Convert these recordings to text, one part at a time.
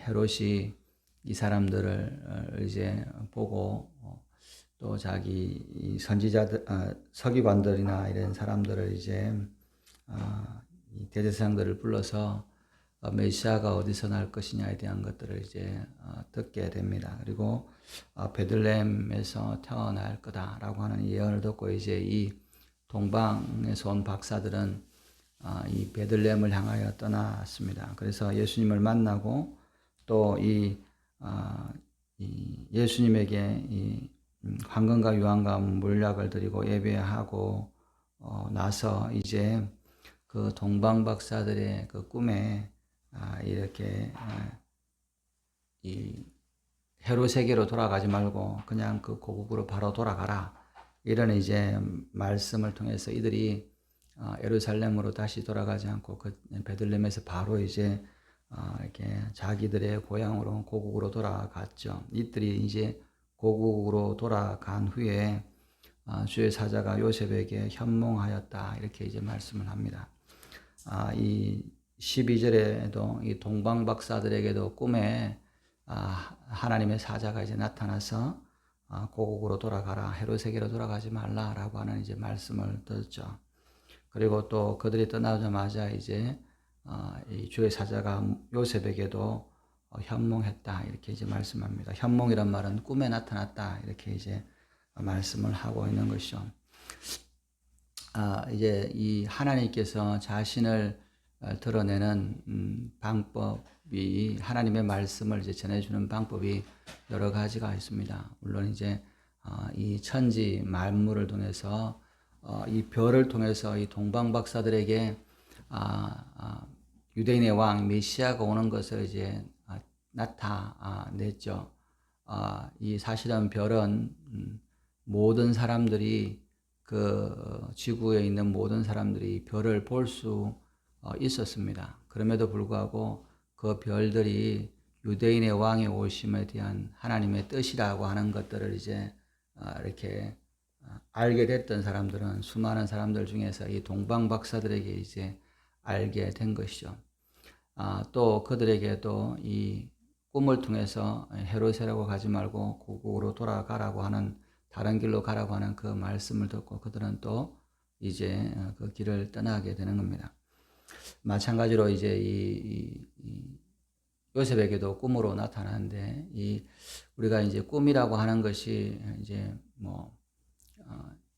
헤롯이 이 사람들을 이제 보고 또 자기 이 선지자들, 서기관들이나 이런 사람들을 이제 이 대제사장들을 불러서 메시아가 어디서 날 것이냐에 대한 것들을 이제 듣게 됩니다. 그리고 베들레헴에서 태어날 거다라고 하는 예언을 듣고 이제 이 동방에서 온 박사들은 이 베들레헴을 향하여 떠났습니다. 그래서 예수님을 만나고 또 이 예수님에게 이 황금과 유황과 물약을 드리고 예배하고 나서 이제 그 동방 박사들의 그 꿈에 이렇게 이 헤롯에게로 돌아가지 말고 그냥 그 고국으로 바로 돌아가라. 이런 이제 말씀을 통해서 이들이 예루살렘으로 다시 돌아가지 않고 그 베들레헴에서 바로 이제 이렇게 자기들의 고향으로 고국으로 돌아갔죠. 이들이 이제 고국으로 돌아간 후에 주의 사자가 요셉에게 현몽하였다. 이렇게 이제 말씀을 합니다. 이 12절에도 이 동방 박사들에게도 꿈에 하나님의 사자가 이제 나타나서 고국으로 돌아가라, 헤롯에게로 돌아가지 말라라고 하는 이제 말씀을 듣죠. 그리고 또 그들이 떠나자마자 이제 이 주의 사자가 요셉에게도 현몽했다 이렇게 이제 말씀합니다. 현몽이란 말은 꿈에 나타났다 이렇게 이제 말씀을 하고 있는 것이죠. 이제 이 하나님께서 자신을 드러내는 방법이 하나님의 말씀을 이제 전해주는 방법이 여러 가지가 있습니다. 물론 이제 이 천지 만물을 통해서 이 별을 통해서 이 동방 박사들에게 유대인의 왕 메시아가 오는 것을 이제 나타냈죠. 이 사실은 별은 모든 사람들이 그 지구에 있는 모든 사람들이 별을 볼 수 있었습니다. 그럼에도 불구하고 그 별들이 유대인의 왕의 오심에 대한 하나님의 뜻이라고 하는 것들을 이제 이렇게 알게 됐던 사람들은 수많은 사람들 중에서 이 동방 박사들에게 이제 알게 된 것이죠. 또 그들에게도 이 꿈을 통해서 헤롯이라고 가지 말고 고국으로 돌아가라고 하는 다른 길로 가라고 하는 그 말씀을 듣고 그들은 또 이제 그 길을 떠나게 되는 겁니다. 마찬가지로 이제 이 요셉에게도 꿈으로 나타나는데 이 우리가 이제 꿈이라고 하는 것이 이제 뭐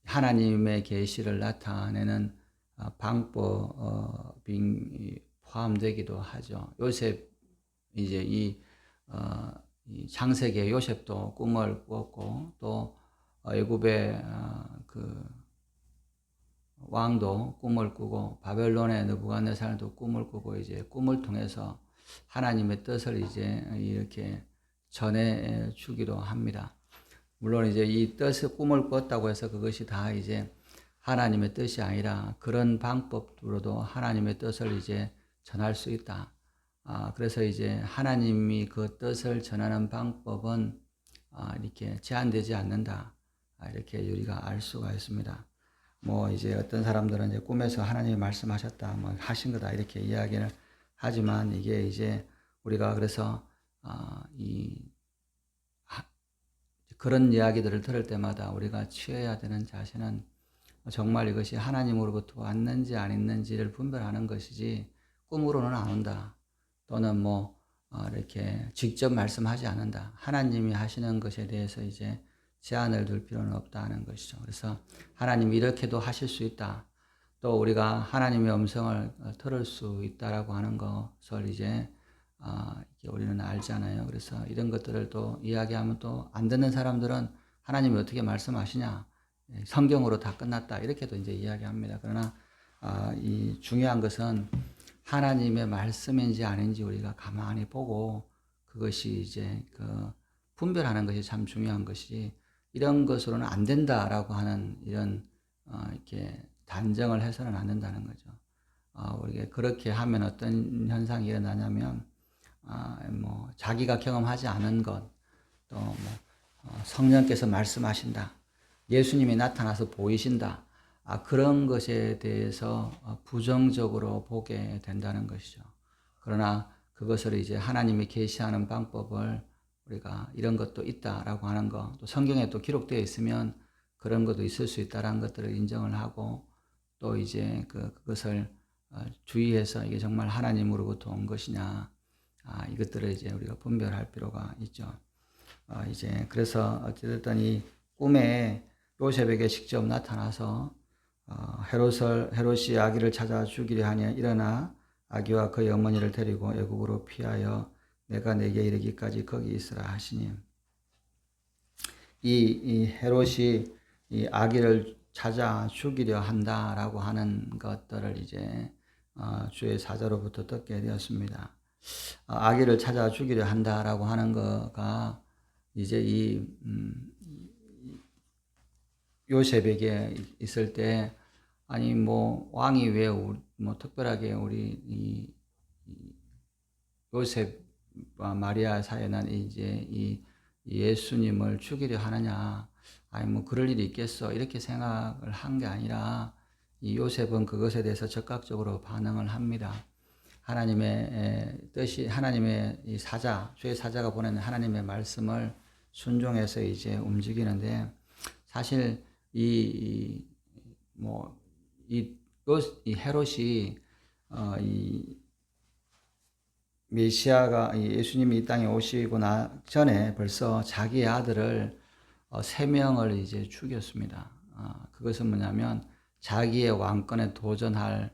하나님의 계시를 나타내는 방법이 포함되기도 하죠. 요셉 이제 이 창세기의 요셉도 꿈을 꾸었고 또 애굽의 그 왕도 꿈을 꾸고 바벨론의 느부갓네살도 꿈을 꾸고 이제 꿈을 통해서 하나님의 뜻을 이제 이렇게 전해 주기도 합니다. 물론 이제 이 뜻의 꿈을 꿨다고 해서 그것이 다 이제 하나님의 뜻이 아니라 그런 방법으로도 하나님의 뜻을 이제 전할 수 있다. 그래서 이제 하나님이 그 뜻을 전하는 방법은 이렇게 제한되지 않는다. 이렇게 우리가 알 수가 있습니다. 뭐 이제 어떤 사람들은 이제 꿈에서 하나님이 말씀하셨다, 뭐 하신 거다 이렇게 이야기를 하지만 이게 이제 우리가 그래서 그런 이야기들을 들을 때마다 우리가 취해야 되는 자세는 정말 이것이 하나님으로부터 왔는지 아닌지를 분별하는 것이지 꿈으로는 안 온다. 또는 뭐 이렇게 직접 말씀하지 않는다. 하나님이 하시는 것에 대해서 이제 제한을 둘 필요는 없다는 것이죠. 그래서 하나님이 이렇게도 하실 수 있다. 또 우리가 하나님의 음성을 들을 수 있다라고 하는 것을 이제 우리는 알잖아요. 그래서 이런 것들을 또 이야기하면 또 안 듣는 사람들은 하나님이 어떻게 말씀하시냐, 성경으로 다 끝났다 이렇게도 이제 이야기합니다. 그러나 이 중요한 것은 하나님의 말씀인지 아닌지 우리가 가만히 보고 그것이 이제 그 분별하는 것이 참 중요한 것이 이런 것으로는 안 된다라고 하는 이런 이렇게 단정을 해서는 안 된다는 거죠. 우리가 그렇게 하면 어떤 현상이 일어나냐면 뭐 자기가 경험하지 않은 것, 또 뭐 성령께서 말씀하신다, 예수님이 나타나서 보이신다, 그런 것에 대해서 부정적으로 보게 된다는 것이죠. 그러나 그것을 이제 하나님이 계시하는 방법을 우리가 이런 것도 있다라고 하는 거, 또 성경에 또 기록되어 있으면 그런 것도 있을 수 있다라는 것들을 인정을 하고, 또 이제 그것을 주의해서 이게 정말 하나님으로부터 온 것이냐, 이것들을 이제 우리가 분별할 필요가 있죠. 이제 그래서 어찌됐든 이 꿈에 요셉에게 직접 나타나서 헤롯이 아기를 찾아 죽이려 하니 일어나 아기와 그의 어머니를 데리고 애국으로 피하여 내가 내게 이르기까지 거기 있으라 하시니, 이 헤롯이 이 아기를 찾아 죽이려 한다라고 하는 것들을 이제 주의 사자로부터 듣게 되었습니다. 아기를 찾아 죽이려 한다라고 하는 거가 이제 이 요셉에게 있을 때, 아니 뭐 왕이 왜 뭐 특별하게 우리 이 요셉과 마리아 사이에는 이제 이 예수님을 죽이려 하느냐, 아니 뭐 그럴 일이 있겠어, 이렇게 생각을 한 게 아니라, 이 요셉은 그것에 대해서 적극적으로 반응을 합니다. 하나님의 뜻이, 하나님의 이 사자, 주의 사자가 보내는 하나님의 말씀을 순종해서 이제 움직이는데, 사실 이 헤롯이 이 메시아가, 예수님이 이 땅에 오시고 전에 벌써 자기의 아들을 3명을 이제 죽였습니다. 그것은 뭐냐면 자기의 왕권에 도전할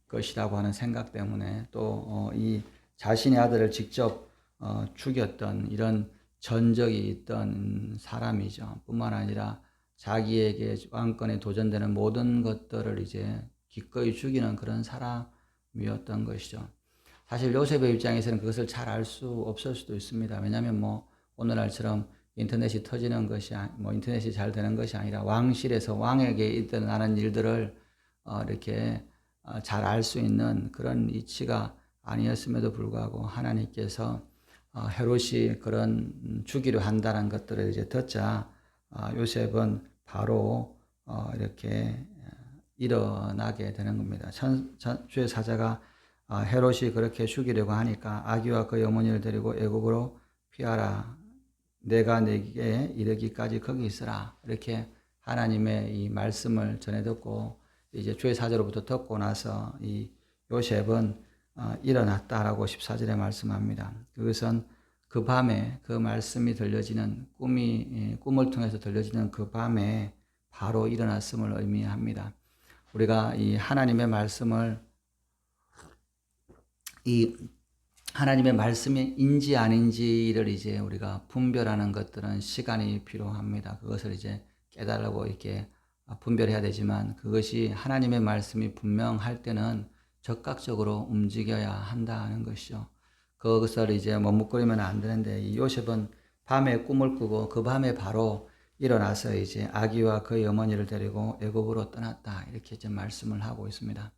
것이라고 하는 생각 때문에, 또 이 자신의 아들을 직접 죽였던 이런 전적이 있던 사람이죠. 뿐만 아니라 자기에게 왕권에 도전되는 모든 것들을 이제 기꺼이 죽이는 그런 사람이었던 것이죠. 사실 요셉의 입장에서는 그것을 잘 알 수 없을 수도 있습니다. 왜냐하면 뭐 오늘날처럼 인터넷이 터지는 것이, 뭐 인터넷이 잘 되는 것이 아니라 왕실에서 왕에게 일어나는 일들을 이렇게 잘 알 수 있는 그런 위치가 아니었음에도 불구하고, 하나님께서 헤롯이 그런 죽이려 한다는 것들을 이제 듣자 요셉은 바로 이렇게 일어나게 되는 겁니다. 주의 사자가 헤롯이 그렇게 죽이려고 하니까 아기와 그의 어머니를 데리고 애국으로 피하라, 내가 내게 이르기까지 거기 있으라, 이렇게 하나님의 이 말씀을 전해 듣고, 이제 주의 사자로부터 듣고 나서 이 요셉은 일어났다라고 14절에 말씀합니다. 그것은 그 밤에 그 말씀이 들려지는 꿈을 통해서 들려지는 그 밤에 바로 일어났음을 의미합니다. 우리가 이 하나님의 말씀을, 이 하나님의 말씀인지 아닌지를 이제 우리가 분별하는 것들은 시간이 필요합니다. 그것을 이제 깨달으고 이렇게 분별해야 되지만, 그것이 하나님의 말씀이 분명할 때는 적극적으로 움직여야 한다는 것이죠. 그것을 이제 머뭇거리면 안 되는데, 이 요셉은 밤에 꿈을 꾸고 그 밤에 바로 일어나서 이제 아기와 그의 어머니를 데리고 애국으로 떠났다, 이렇게 이제 말씀을 하고 있습니다.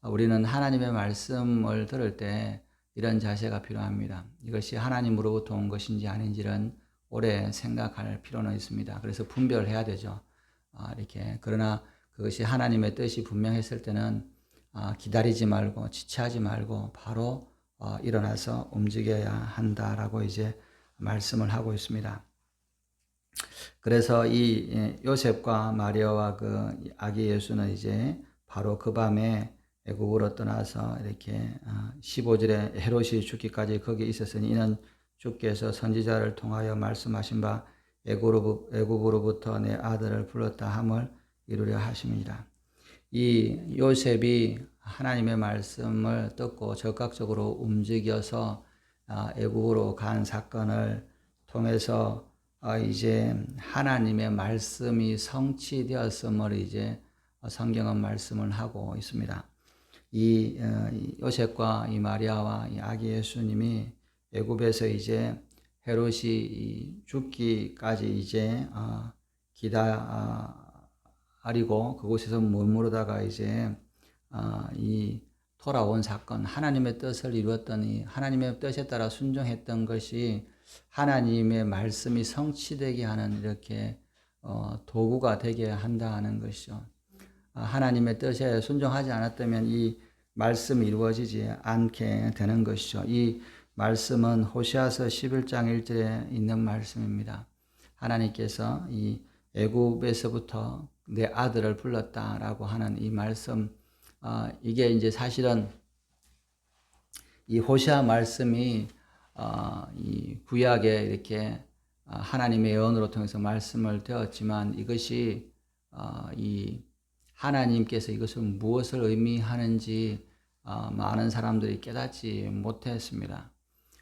우리는 하나님의 말씀을 들을 때 이런 자세가 필요합니다. 이것이 하나님으로부터 온 것인지 아닌지는 오래 생각할 필요는 있습니다. 그래서 분별해야 되죠. 이렇게. 그러나 그것이 하나님의 뜻이 분명했을 때는 기다리지 말고 지체하지 말고 바로 일어나서 움직여야 한다라고 이제 말씀을 하고 있습니다. 그래서 이 요셉과 마리아와 그 아기 예수는 이제 바로 그 밤에 애국으로 떠나서 이렇게 15절에 헤롯이 죽기까지 거기 있었으니 이는 주께서 선지자를 통하여 말씀하신 바 애국으로부터 내 아들을 불렀다 함을 이루려 하심이니라. 이 요셉이 하나님의 말씀을 듣고 적극적으로 움직여서 애국으로 간 사건을 통해서 이제 하나님의 말씀이 성취되었음을 이제 성경은 말씀을 하고 있습니다. 이 요셉과 이 마리아와 이 아기 예수님이 애굽에서 이제 헤롯이 죽기까지 이제 기다리고 그곳에서 머무르다가 이제 이 돌아온 사건, 하나님의 뜻을 이루었던 이 하나님의 뜻에 따라 순종했던 것이 하나님의 말씀이 성취되게 하는 이렇게 도구가 되게 한다는 것이죠. 하나님의 뜻에 순종하지 않았다면 이 말씀이 이루어지지 않게 되는 것이죠. 이 말씀은 호시아서 11장 1절에 있는 말씀입니다. 하나님께서 이 애굽에서부터 내 아들을 불렀다라고 하는 이 말씀, 이게 이제 사실은 이 호시아 말씀이 이 구약에 이렇게 하나님의 예언으로 통해서 말씀을 되었지만 이것이 이 하나님께서 이것을 무엇을 의미하는지 많은 사람들이 깨닫지 못했습니다.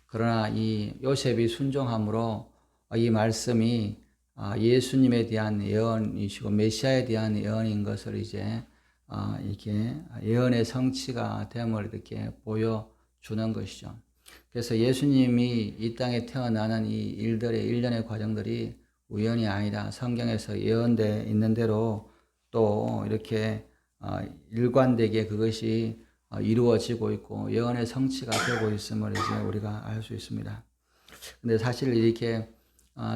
그러나 이 요셉이 순종함으로 이 말씀이 예수님에 대한 예언이시고 메시아에 대한 예언인 것을 이제 이렇게 예언의 성취가 됨을 이렇게 보여주는 것이죠. 그래서 예수님이 이 땅에 태어나는 이 일들의 일련의 과정들이 우연이 아니라 성경에서 예언되어 있는 대로 또 이렇게 일관되게 그것이 이루어지고 있고 예언의 성취가 되고 있음을 이제 우리가 알 수 있습니다. 근데 사실 이렇게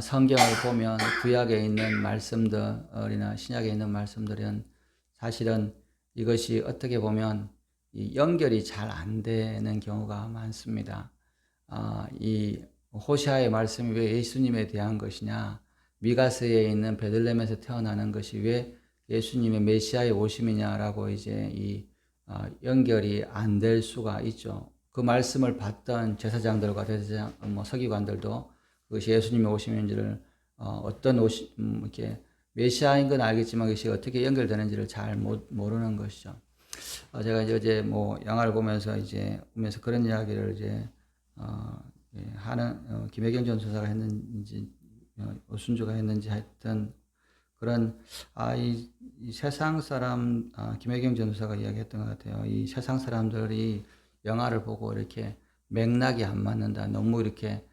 성경을 보면 구약에 있는 말씀들이나 신약에 있는 말씀들은 사실은 이것이 어떻게 보면 연결이 잘 안 되는 경우가 많습니다. 이 호시아의 말씀이 왜 예수님에 대한 것이냐, 미가서에 있는 베들레헴에서 태어나는 것이 왜 예수님의 메시아의 오심이냐라고 이제 이 연결이 안 될 수가 있죠. 그 말씀을 받던 제사장들과 서기관들도 그것이 예수님의 오심인지를 어떤 이렇게 메시아인 건 알겠지만 그것이 어떻게 연결되는지를 잘 모르는 것이죠. 제가 이제 어제 영화를 보면서 그런 이야기를 이제 하는 김혜경 전도사가 했는지 오순주가 했는지 하여튼 그런 이 세상 사람 김혜경 전도사가 이야기했던 것 같아요. 이 세상 사람들이 영화를 보고 이렇게 맥락이 안 맞는다, 너무 이렇게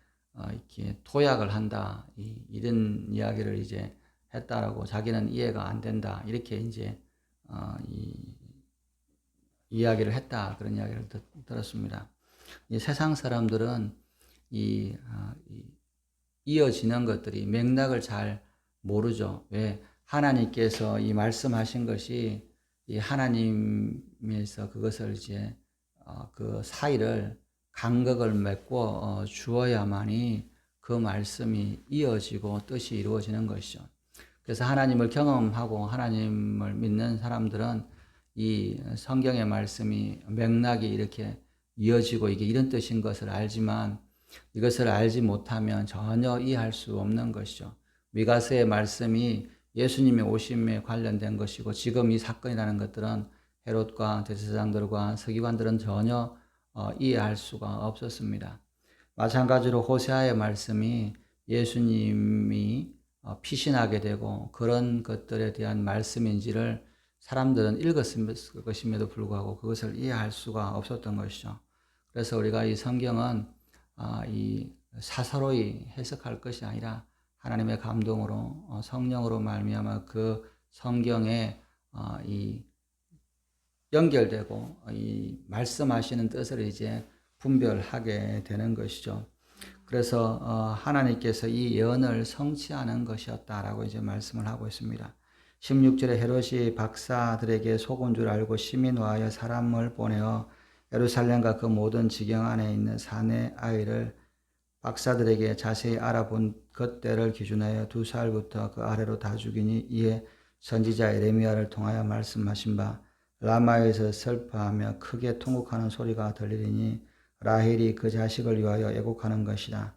토약을 한다, 이런 이야기를 이제 했다라고, 자기는 이해가 안 된다, 이렇게 이제 이야기를 했다, 그런 이야기를 들었습니다. 이 세상 사람들은 이어지는 것들이 맥락을 잘 모르죠. 왜? 하나님께서 이 말씀하신 것이 이 하나님에서 그것을 이제 그 사이를 간격을 맺고 주어야만이 그 말씀이 이어지고 뜻이 이루어지는 것이죠. 그래서 하나님을 경험하고 하나님을 믿는 사람들은 이 성경의 말씀이 맥락이 이렇게 이어지고 이게 이런 뜻인 것을 알지만 이것을 알지 못하면 전혀 이해할 수 없는 것이죠. 미가서의 말씀이 예수님의 오심에 관련된 것이고 지금 이 사건이라는 것들은 헤롯과 대제사장들과 서기관들은 전혀 이해할 수가 없었습니다. 마찬가지로 호세아의 말씀이 예수님이 피신하게 되고 그런 것들에 대한 말씀인지를 사람들은 읽었을 것임에도 불구하고 그것을 이해할 수가 없었던 것이죠. 그래서 우리가 이 성경은 이 사사로이 해석할 것이 아니라 하나님의 감동으로 성령으로 말미암아 그 성경에 이 연결되고 이 말씀하시는 뜻을 이제 분별하게 되는 것이죠. 그래서 하나님께서 이 예언을 성취하는 것이었다라고 이제 말씀을 하고 있습니다. 16절에 헤롯이 박사들에게 속은 줄 알고 시민화하여 사람을 보내어 예루살렘과 그 모든 지경 안에 있는 사내 아이를 박사들에게 자세히 알아본 그때를 기준하여 2살부터 그 아래로 다 죽이니 이에 선지자 에레미야를 통하여 말씀하신 바 라마에서 슬퍼하며 크게 통곡하는 소리가 들리리니 라헬이 그 자식을 위하여 애곡하는 것이다.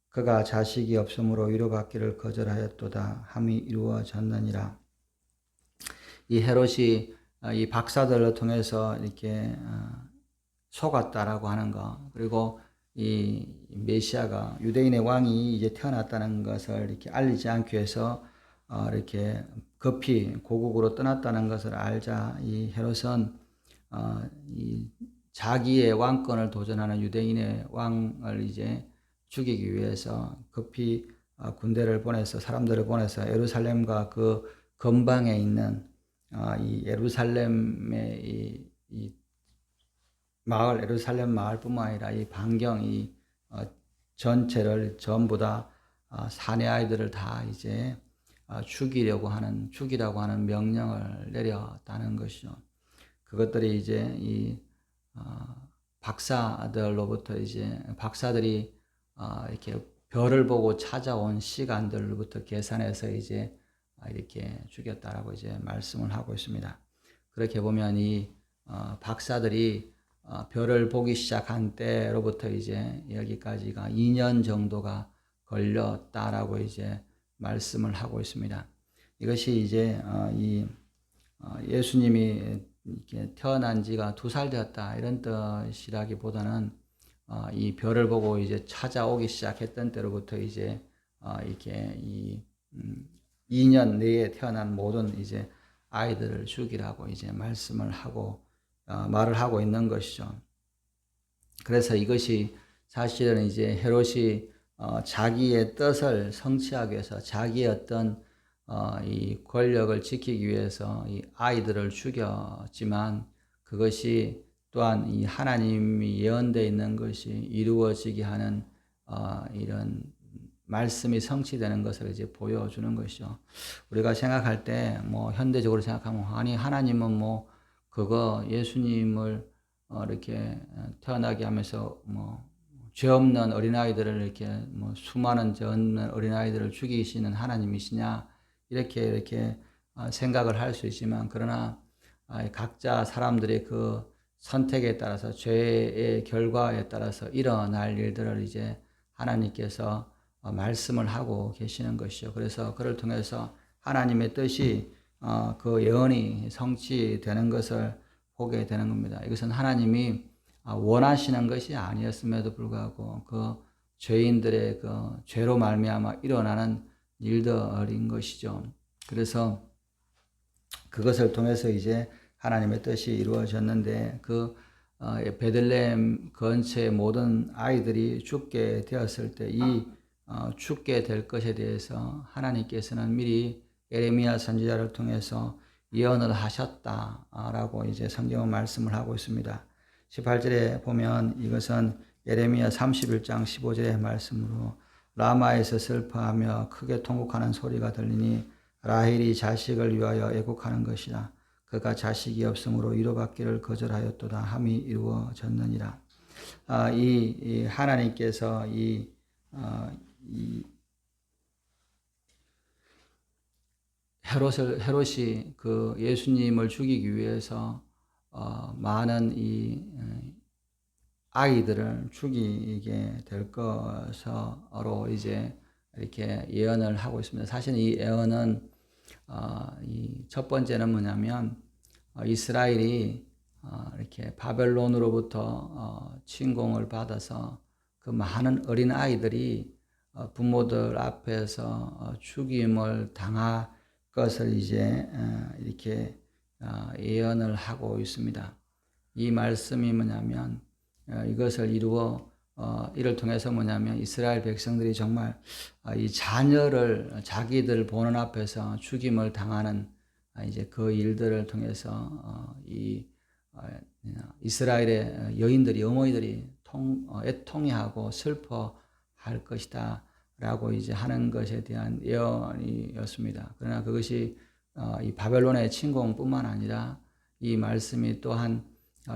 그가 자식이 없으므로 위로받기를 거절하였도다 함이 이루어졌느니라. 이 헤롯이 이 박사들을 통해서 이렇게 속았다라고 하는 것, 그리고 이 메시아가 유대인의 왕이 이제 태어났다는 것을 이렇게 알리지 않기 위해서 이렇게 급히 고국으로 떠났다는 것을 알자 이 헤롯은 이 자기의 왕권을 도전하는 유대인의 왕을 이제 죽이기 위해서 급히 군대를 보내서 사람들을 보내서 예루살렘과 그 근방에 있는 이 예루살렘의 이 마을, 예루살렘 마을뿐만 아니라 이 반경 이 전체를 전부 다 사내 아이들을 다 이제 죽이라고 하는 명령을 내렸다는 것이죠. 그것들이 이제 이 박사들로부터 이제 박사들이 이렇게 별을 보고 찾아온 시간들로부터 계산해서 이제 이렇게 죽였다라고 이제 말씀을 하고 있습니다. 그렇게 보면 이 박사들이 별을 보기 시작한 때로부터 이제 여기까지가 2년 정도가 걸렸다라고 이제 말씀을 하고 있습니다. 이것이 이제 예수님이 이렇게 태어난 지가 2살 되었다 이런 뜻이라기보다는 이 별을 보고 이제 찾아오기 시작했던 때로부터 이제 이렇게 2년 내에 태어난 모든 이제 아이들을 죽이라고 이제 말씀을 하고 말을 하고 있는 것이죠. 그래서 이것이 사실은 이제 헤롯이 자기의 뜻을 성취하기 위해서 자기의 어떤 이 권력을 지키기 위해서 이 아이들을 죽였지만 그것이 또한 이 하나님이 예언되어 있는 것이 이루어지게 하는 이런 말씀이 성취되는 것을 이제 보여주는 것이죠. 우리가 생각할 때 뭐 현대적으로 생각하면 아니 하나님은 뭐 그거 예수님을 이렇게 태어나게 하면서 뭐 죄 없는 어린아이들을 이렇게 뭐 수많은 죄 없는 어린아이들을 죽이시는 하나님이시냐 이렇게 생각을 할 수 있지만 그러나 각자 사람들의 그 선택에 따라서 죄의 결과에 따라서 일어날 일들을 이제 하나님께서 말씀을 하고 계시는 것이죠. 그래서 그를 통해서 하나님의 뜻이 그 예언이 성취되는 것을 보게 되는 겁니다. 이것은 하나님이 원하시는 것이 아니었음에도 불구하고 그 죄인들의 그 죄로 말미암아 일어나는 일들인 것이죠. 그래서 그것을 통해서 이제 하나님의 뜻이 이루어졌는데 그 베들레헴 근처의 모든 아이들이 죽게 되었을 때 이 죽게 될 것에 대해서 하나님께서는 미리 예레미야 선지자를 통해서 예언을 하셨다라고 이제 성경은 말씀을 하고 있습니다. 18절에 보면 이것은 예레미야 31장 15절의 말씀으로 라마에서 슬퍼하며 크게 통곡하는 소리가 들리니 라헬이 자식을 위하여 애곡하는 것이라. 그가 자식이 없으므로 위로받기를 거절하였도다 함이 이루어졌느니라. 이 하나님께서 이 헤롯이 그 예수님을 죽이기 위해서 많은 이 아이들을 죽이게 될 것으로 이제 이렇게 예언을 하고 있습니다. 사실 이 예언은 이 첫 번째는 뭐냐면 이스라엘이 이렇게 바벨론으로부터 침공을 받아서 그 많은 어린 아이들이 부모들 앞에서 죽임을 당할 것을 이제 이렇게 예언을 하고 있습니다. 이 말씀이 뭐냐면 이것을 이루어 이를 통해서 뭐냐면 이스라엘 백성들이 정말 이 자녀를 자기들 보는 앞에서 죽임을 당하는 이제 그 일들을 통해서 이 이스라엘의 여인들이 어머니들이 애통해하고 슬퍼할 것이다 라고 이제 하는 것에 대한 예언이었습니다. 그러나 그것이 이 바벨론의 침공뿐만 아니라 이 말씀이 또한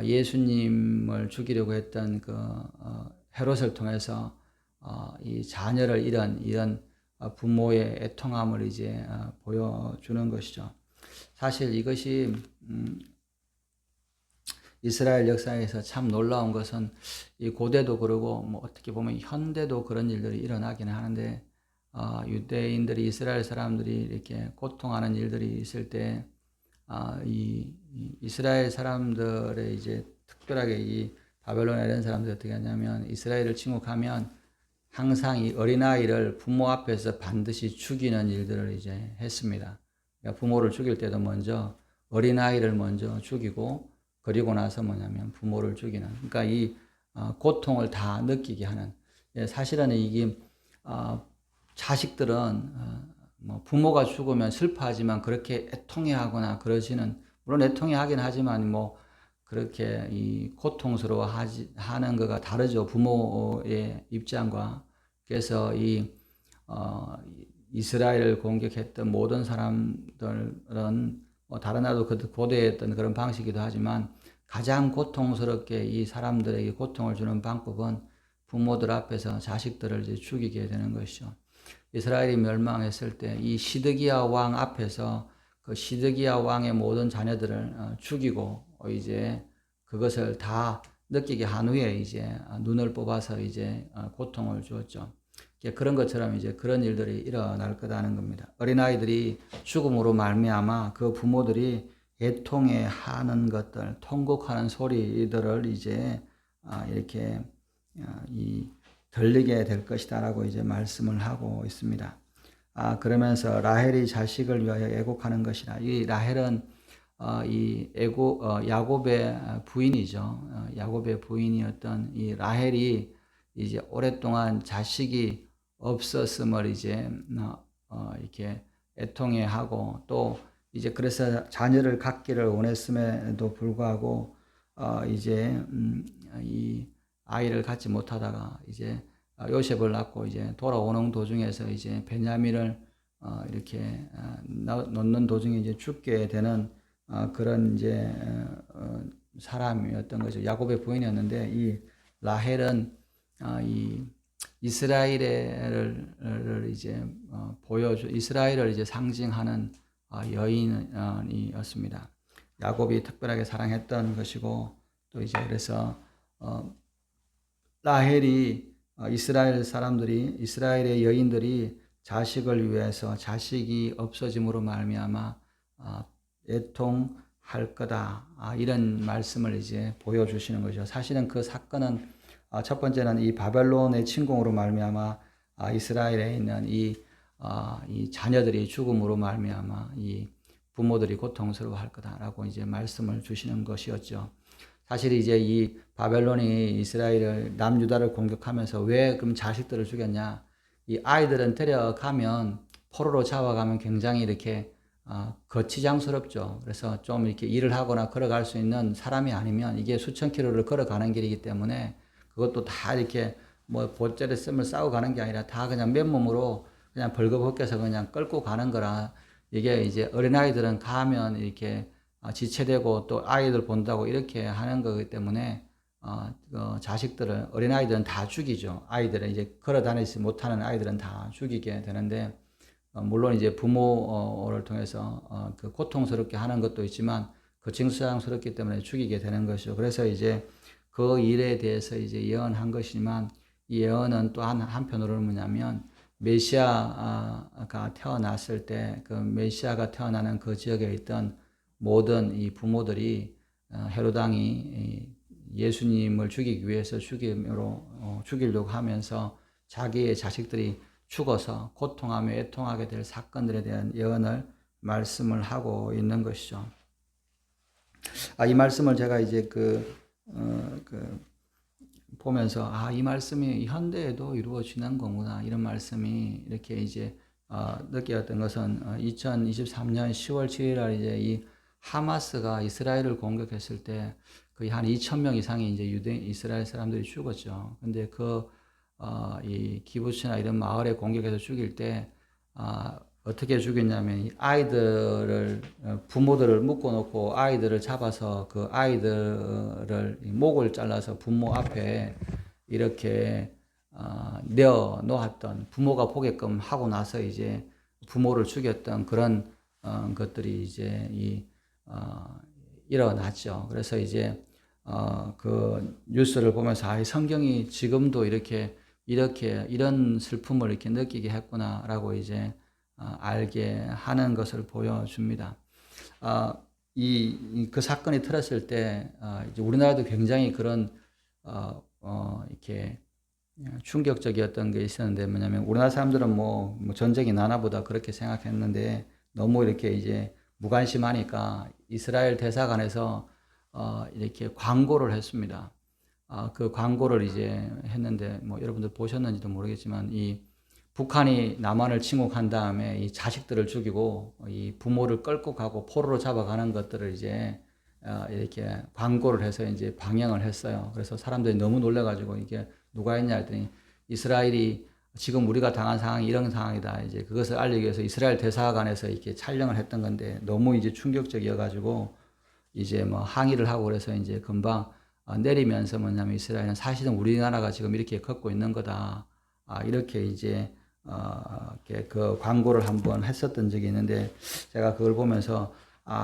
예수님을 죽이려고 했던 그 헤롯을 통해서 이 자녀를 이런 부모의 애통함을 이제 보여주는 것이죠. 사실 이것이 이스라엘 역사에서 참 놀라운 것은 이 고대도 그러고 뭐 어떻게 보면 현대도 그런 일들이 일어나기는 하는데 유대인들이 이스라엘 사람들이 이렇게 고통하는 일들이 있을 때 이 이스라엘 사람들의 이제 특별하게 이 바벨론에 이런 사람들이 어떻게 하냐면 이스라엘을 침공하면 항상 이 어린아이를 부모 앞에서 반드시 죽이는 일들을 이제 했습니다. 그러니까 부모를 죽일 때도 먼저 어린아이를 먼저 죽이고 그리고 나서 뭐냐면 부모를 죽이는, 그러니까 이 고통을 다 느끼게 하는. 사실은 이게 자식들은 뭐 부모가 죽으면 슬퍼하지만 그렇게 애통해하거나 그러지는, 물론 애통해하긴 하지만 뭐 그렇게 이 고통스러워 하는 거가 다르죠. 부모의 입장과. 그래서 이 이스라엘을 공격했던 모든 사람들은 뭐 다른 나라도 고대했던 그런 방식이기도 하지만 가장 고통스럽게 이 사람들에게 고통을 주는 방법은 부모들 앞에서 자식들을 이제 죽이게 되는 것이죠. 이스라엘이 멸망했을 때 이 시드기야 왕 앞에서 그 시드기야 왕의 모든 자녀들을 죽이고 이제 그것을 다 느끼게 한 후에 이제 눈을 뽑아서 이제 고통을 주었죠. 그런 것처럼 이제 그런 일들이 일어날 거다는 겁니다. 어린아이들이 죽음으로 말미암아 그 부모들이 애통해 하는 것들, 통곡하는 소리들을 이제 이렇게 들리게 될 것이다라고 이제 말씀을 하고 있습니다. 그러면서 라헬이 자식을 위하여 애곡하는 것이라. 이 라헬은 야곱의 부인이죠. 야곱의 부인이었던 이 라헬이 이제 오랫동안 자식이 없었음을 이제 이렇게 애통해 하고 또 이제 그래서 자녀를 갖기를 원했음에도 불구하고 이제 이 아이를 갖지 못하다가 이제 요셉을 낳고 이제 돌아오는 도중에서 이제 베냐민을 이렇게 놓는 도중에 이제 죽게 되는 그런 이제 사람이었던 거죠. 야곱의 부인이었는데 이 라헬은 이 이스라엘을 이제 이스라엘을 이제 상징하는 여인이었습니다. 야곱이 특별하게 사랑했던 것이고 또 이제 그래서 라헬이 이스라엘의 여인들이 자식을 위해서 자식이 없어짐으로 말미암아 애통할 거다. 이런 말씀을 이제 보여주시는 거죠. 사실은 그 사건은 첫 번째는 이 바벨론의 침공으로 말미암아 이스라엘에 있는 이 자녀들이 죽음으로 말미암아 이 부모들이 고통스러워할 거다라고 이제 말씀을 주시는 것이었죠. 사실 이제 이 바벨론이 이스라엘을 남유다를 공격하면서 왜 그럼 자식들을 죽였냐? 이 아이들은 데려가면 포로로 잡아가면 굉장히 이렇게 거치장스럽죠. 그래서 좀 이렇게 일을 하거나 걸어갈 수 있는 사람이 아니면 이게 수천 킬로를 걸어가는 길이기 때문에 그것도 다 이렇게 뭐 보짜리 씀을 싸고 가는 게 아니라 다 그냥 맨몸으로 그냥 벌거벗겨서 그냥 끌고 가는 거라 이게 이제 어린아이들은 가면 이렇게 지체되고 또 아이들 본다고 이렇게 하는 거기 때문에 자식들을 어린아이들은 다 죽이죠. 아이들은 이제 걸어 다니지 못하는 아이들은 다 죽이게 되는데 물론 이제 부모를 통해서 그 고통스럽게 하는 것도 있지만 거칭수상스럽기 때문에 죽이게 되는 것이죠. 그래서 이제 그 일에 대해서 이제 예언한 것이지만 이 예언은 또 한편으로는 뭐냐면 메시아가 태어났을 때 그 메시아가 태어나는 그 지역에 있던 모든 이 부모들이 헤롯 왕이 예수님을 죽이기 위해서 죽이려고 하면서 자기의 자식들이 죽어서 고통하며 애통하게 될 사건들에 대한 예언을 말씀을 하고 있는 것이죠. 이 말씀을 제가 이제 보면서 이 말씀이 현대에도 이루어지는 거구나 이런 말씀이 이렇게 이제 느꼈던 것은 2023년 10월 7일 날 이제 이 하마스가 이스라엘을 공격했을 때 거의 한 2,000명 이상이 이제 이스라엘 사람들이 죽었죠. 근데 이 기부츠나 이런 마을에 공격해서 죽일 때 어떻게 죽였냐면 이 부모들을 묶어놓고 아이들을 잡아서 그 아이들을 목을 잘라서 부모 앞에 이렇게 내어 놓았던 부모가 보게끔 하고 나서 이제 부모를 죽였던 그런 것들이 이제 일어났죠. 그래서 이제 그 뉴스를 보면서 이 성경이 지금도 이런 슬픔을 이렇게 느끼게 했구나라고 이제 알게 하는 것을 보여줍니다. 그 사건이 터졌을 때 이제 우리나라도 굉장히 그런 이렇게 충격적이었던 게 있었는데 뭐냐면 우리나라 사람들은 뭐 전쟁이 나나보다 그렇게 생각했는데 너무 이렇게 이제 무관심하니까 이스라엘 대사관에서 이렇게 광고를 했습니다. 그 광고를 이제 했는데 뭐 여러분들 보셨는지도 모르겠지만 이 북한이 남한을 침공한 다음에 이 자식들을 죽이고 이 부모를 끌고 가고 포로로 잡아가는 것들을 이제 이렇게 광고를 해서 이제 방영을 했어요. 그래서 사람들이 너무 놀래가지고 이게 누가 했냐 했더니 이스라엘이 지금 우리가 당한 상황이 이런 상황이다. 이제 그것을 알리기 위해서 이스라엘 대사관에서 이렇게 촬영을 했던 건데 너무 이제 충격적이어가지고 이제 뭐 항의를 하고 그래서 이제 금방 내리면서 뭐냐면 이스라엘은 사실은 우리나라가 지금 이렇게 걷고 있는 거다. 이렇게 이제 이렇게 그 광고를 한번 했었던 적이 있는데 제가 그걸 보면서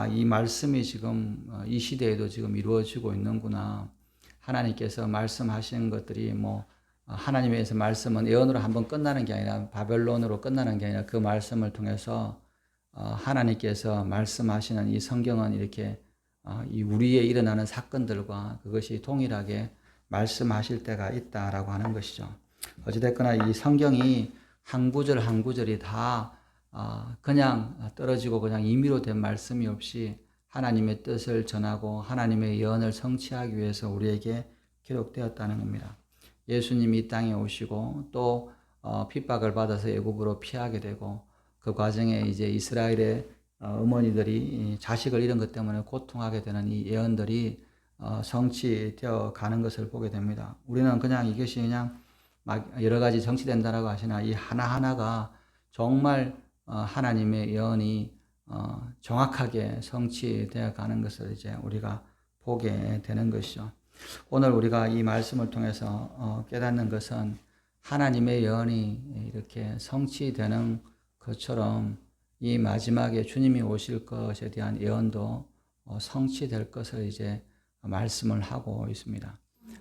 이 말씀이 지금 이 시대에도 지금 이루어지고 있는구나. 하나님께서 말씀하신 것들이 뭐 하나님에서 말씀은 예언으로 한번 끝나는 게 아니라 바벨론으로 끝나는 게 아니라 그 말씀을 통해서 하나님께서 말씀하시는 이 성경은 이렇게 이 우리에 일어나는 사건들과 그것이 동일하게 말씀하실 때가 있다라고 하는 것이죠. 어찌됐거나 이 성경이 한 구절 한 구절이 다 그냥 떨어지고 그냥 임의로 된 말씀이 없이 하나님의 뜻을 전하고 하나님의 예언을 성취하기 위해서 우리에게 기록되었다는 겁니다. 예수님이 이 땅에 오시고 또 핍박을 받아서 애굽으로 피하게 되고 그 과정에 이제 이스라엘의 어머니들이 자식을 잃은 것 때문에 고통하게 되는 이 예언들이 성취되어 가는 것을 보게 됩니다. 우리는 그냥 이것이 그냥 막 여러 가지 성취된다라고 하시나 이 하나하나가 정말 하나님의 예언이 정확하게 성취되어 가는 것을 이제 우리가 보게 되는 것이죠. 오늘 우리가 이 말씀을 통해서 깨닫는 것은 하나님의 예언이 이렇게 성취되는 것처럼 이 마지막에 주님이 오실 것에 대한 예언도 성취될 것을 이제 말씀을 하고 있습니다.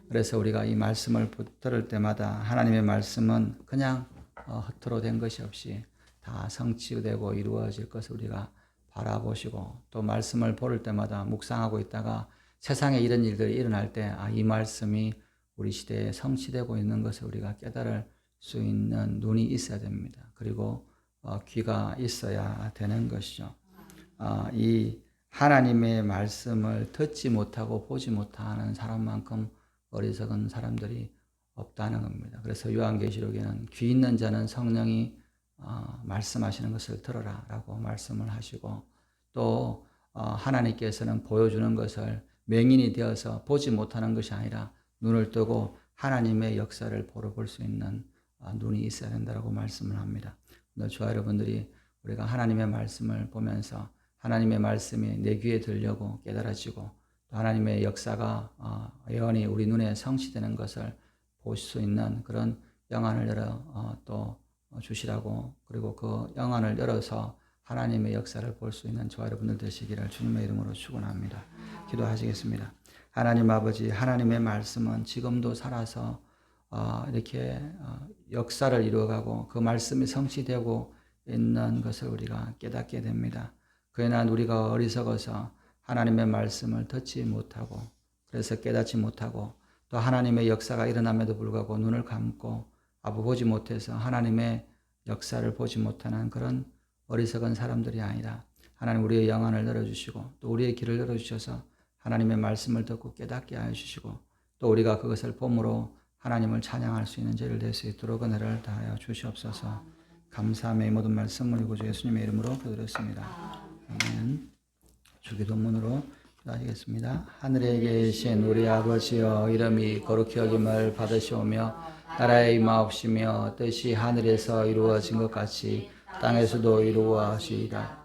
그래서 우리가 이 말씀을 들을 때마다 하나님의 말씀은 그냥 헛으로 된 것이 없이 다 성취되고 이루어질 것을 우리가 바라보시고 또 말씀을 볼 때마다 묵상하고 있다가 세상에 이런 일들이 일어날 때 이 말씀이 우리 시대에 성취되고 있는 것을 우리가 깨달을 수 있는 눈이 있어야 됩니다. 그리고 귀가 있어야 되는 것이죠. 이 하나님의 말씀을 듣지 못하고 보지 못하는 사람만큼 어리석은 사람들이 없다는 겁니다. 그래서 요한계시록에는 귀 있는 자는 성령이 말씀하시는 것을 들어라 라고 말씀을 하시고 또 하나님께서는 보여주는 것을 맹인이 되어서 보지 못하는 것이 아니라 눈을 뜨고 하나님의 역사를 보러 볼 수 있는 눈이 있어야 된다고 말씀을 합니다. 오늘 저와 여러분들이 우리가 하나님의 말씀을 보면서 하나님의 말씀이 내 귀에 들려고 깨달아지고 또 하나님의 역사가 예언이 우리 눈에 성취되는 것을 볼 수 있는 그런 영안을 열어 또 주시라고 그리고 그 영안을 열어서 하나님의 역사를 볼 수 있는 저와 여러분들 되시기를 주님의 이름으로 축원합니다. 기도하시겠습니다. 하나님 아버지, 하나님의 말씀은 지금도 살아서 이렇게 역사를 이루어가고 그 말씀이 성취되고 있는 것을 우리가 깨닫게 됩니다. 그러나 우리가 어리석어서 하나님의 말씀을 듣지 못하고 그래서 깨닫지 못하고 또 하나님의 역사가 일어남에도 불구하고 눈을 감고 보지 못해서 하나님의 역사를 보지 못하는 그런 어리석은 사람들이 아니라 하나님 우리의 영안을 열어주시고 또 우리의 길을 열어주셔서 하나님의 말씀을 듣고 깨닫게 하여 주시고 또 우리가 그것을 봄으로 하나님을 찬양할 수 있는 죄를 될 수 있도록 은혜를 다하여 주시옵소서. 감사함의 모든 말씀을 우리 구주 예수님의 이름으로 기도드렸습니다. 아멘. 주기도문으로 기도하시겠습니다. 하늘에 계신 우리 아버지여, 이름이 거룩히 여김을 받으시오며 나라의 임하옵시며 뜻이 하늘에서 이루어진 것 같이 땅에서도 이루어지이다.